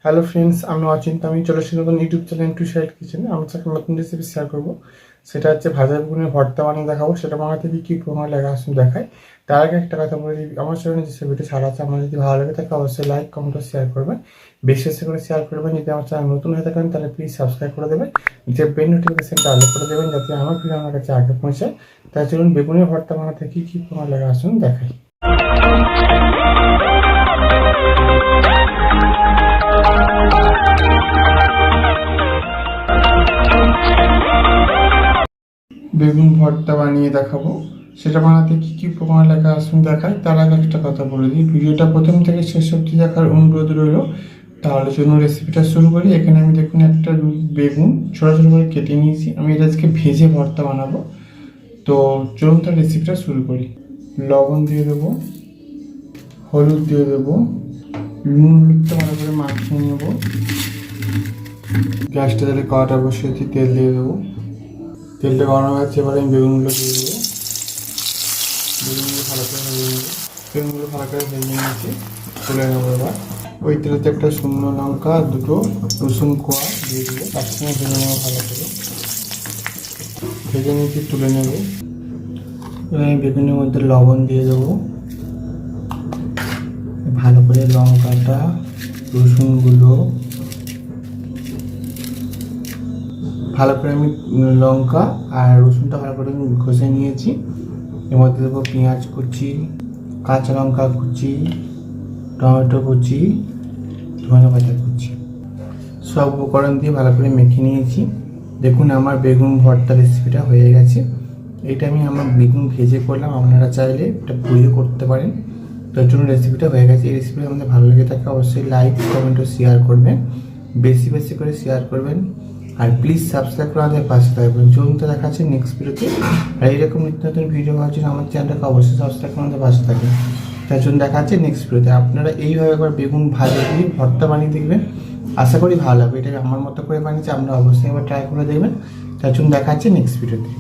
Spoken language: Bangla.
হ্যালো ফ্রেন্ডস, আমি অচিন্ত। আমি চলে এসেছি নতুন ইউটিউব চ্যানেল টু শাইট কিচেনে। আমি একটা নতুন রেসিপি শেয়ার করবো। সেটা হচ্ছে ভাজা বেগুনের ভর্তা বানিয়ে দেখাবো। সেটা বানাতে কী প্রমাণ লেখা আসুন দেখায়। তার আগে একটা কথা বলে দিই, আমার চ্যানেলে যে রেসিপিটি ছাড়া আছে, আমার যদি ভালো লাগে তাকে অবশ্যই লাইক কমেন্ট শেয়ার করবেন, বেশি বেশি করে শেয়ার করবেন। যদি আমার চ্যানেল নতুন হয়ে থাকেন তাহলে প্লিজ সাবস্ক্রাইব করে দেবেন, যে বেল নোটিফিকেশনটা আলো করে দেবেন যাতে আমার ভিডিও আমার কাছে আগে পৌঁছায়। তাই চলুন বেগুনের ভর্তা বানাতে কী প্রমাণ লেখা আসুন দেখাই। বেগুন ভর্তা বানিয়ে দেখাবো। সেটা বানাতে কী প্রমাণ লেখা আসুন দেখায়। তার আগে একটা কথা বলে দিই, ভিডিওটা প্রথম থেকে শেষ অবধি দেখার অনুরোধ রইল। তাহলে চলুন রেসিপিটা শুরু করি। এখানে আমি দেখুন একটা বেগুন ছোটো ছোটো করে কেটে নিয়েছি। আমি এটা আজকে ভেজে ভর্তা বানাবো। তো চলুন তার রেসিপিটা শুরু করি। লবণ দিয়ে দেবো, হলুদ দিয়ে দেবো, হলুদটা ভালো করে মাখিয়ে নেবো। গ্যাসটা তাহলে কড়াটা বসিয়ে তেল দিয়ে দেবো। তেলটা গরম হয়ে যাচ্ছে, এবারে আমি বেগুনগুলো দিয়ে দেবো। বেগুনগুলো ভালো করে ভেজে নেবো। বেগুনগুলো ভালো করে ভেজে নিয়েছি, তুলে নেবো। এবার ওই তেলেতে একটা শুকনো লঙ্কা, দুটো রসুন কোয়া দিয়ে দেবো। তার সঙ্গে ভেজে নেবো ভালো করে। ভেজে নিয়েছি, তুলে নেবো। এবার আমি বেগুনের মধ্যে লবণ দিয়ে দেবো। ভালো করে লঙ্কাটা, রসুনগুলো ভালো করে আমি লঙ্কা আর রসুনটা ভালো করে আমি ঘষে নিয়েছি। এর মধ্যে দেবো পেঁয়াজ কুচি, কাঁচা লঙ্কা কুচি, টমেটো কুচি, ধনে পাতা কুচি। সব উপকরণ দিয়ে ভালো করে মেখে নিয়েছি। দেখুন আমার বেগুন ভর্তা রেসিপিটা হয়ে গেছে। এটা আমি আমার বেগুন ভেজে করলাম, আপনারা চাইলে এটা পুড়িয়ে করতে পারেন। তার জন্য রেসিপিটা হয়ে গেছে। এই রেসিপিটা আমাদের ভালো লেগে থাকে অবশ্যই লাইক কমেন্ট ও শেয়ার করবেন, বেশি বেশি করে শেয়ার করবেন। আর প্লিজ সাবস্ক্রাইব করে আমাদের পাশে থাকবেন। চলুন তো দেখা যাচ্ছে নেক্সট ভিডিওতে। আর এইরকম নিত্য নতুন ভিডিও পাওয়ার জন্য আমার চ্যানেলটাকে অবশ্যই সাবস্ক্রাইব করে আমাদের পাশে থাকবেন। তার জন্য দেখা যাচ্ছে নেক্সট ভিডিওতে। আপনারা এইভাবে একবার বেগুন ভাজা দিয়ে ভর্তা বানিয়ে দেখবেন, আশা করি ভালো লাগবে। এটা আমার মতো করে বানিয়েছি, আপনারা অবশ্যই একবার ট্রাই করে দেখবেন। তার জন্য দেখা যাচ্ছে নেক্সট ভিডিওতে।